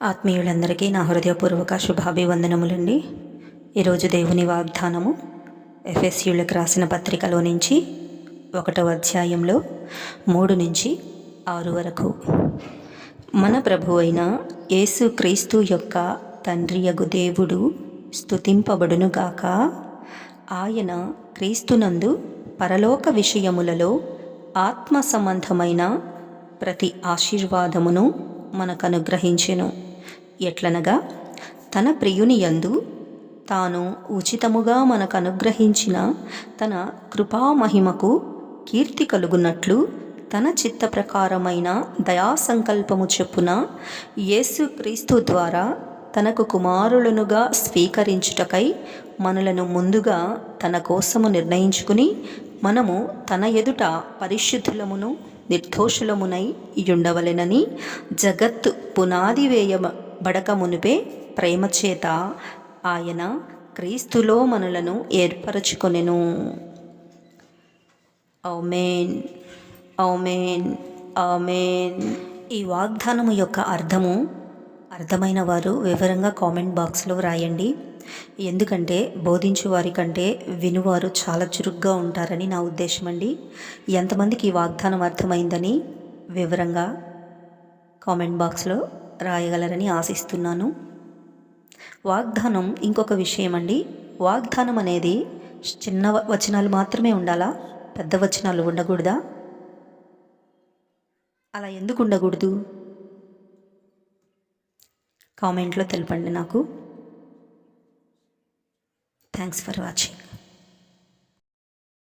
ఆత్మీయులందరికీ నా హృదయపూర్వక శుభాభివందనములండి. ఈరోజు దేవుని వాగ్దానము ఎఫెసీయులకు రాసిన పత్రికలో నుంచి 1వ అధ్యాయంలో 3 నుంచి 6 వరకు. మన ప్రభు అయిన యేసు క్రీస్తు యొక్క తండ్రియగు దేవుడు స్తుతింపబడునుగాక. ఆయన క్రీస్తునందు పరలోక విషయములలో ఆత్మ సంబంధమైన ప్రతి ఆశీర్వాదమును మనకు అనుగ్రహించెను. ఎట్లనగా తన ప్రియుని యందు తాను ఉచితముగా మనకు అనుగ్రహించిన తన కృపామహిమకు కీర్తి కలుగునట్లు తన చిత్త ప్రకారమైన దయాసంకల్పము చొప్పున యేసుక్రీస్తు ద్వారా తనకు కుమారులనుగా స్వీకరించుటకై మనలను ముందుగా తన కోసము నిర్ణయించుకుని మనము తన ఎదుట పరిశుద్ధులమును నిర్దోషులమునై ఉండవలెనని జగత్తు పునాది వేయబడక మునిపే ప్రేమ చేత ఆయన క్రీస్తులో మనలను ఏర్పరచుకొనెను. ఆమేన్, ఆమేన్, ఆమేన్. ఈ వాగ్దానము యొక్క అర్థమైన వారు వివరంగా కామెంట్ బాక్స్లో రాయండి. ఎందుకంటే బోధించే వారి కంటే వినువారు చాలా చురుగ్గా ఉంటారని నా ఉద్దేశం అండి. ఎంతమందికి ఈ వాగ్దానం అర్థమైందని వివరంగా కామెంట్ బాక్స్లో రాయగలరని ఆశిస్తున్నాను. వాగ్దానం ఇంకొక విషయం అండి. వాగ్దానం అనేది చిన్న వచనాలు మాత్రమే ఉండాలా? పెద్ద వచనాలు ఉండకూడదా? అలా ఎందుకు ఉండకూడదు? కామెంట్లో తెలపండి నాకు. Thanks for watching.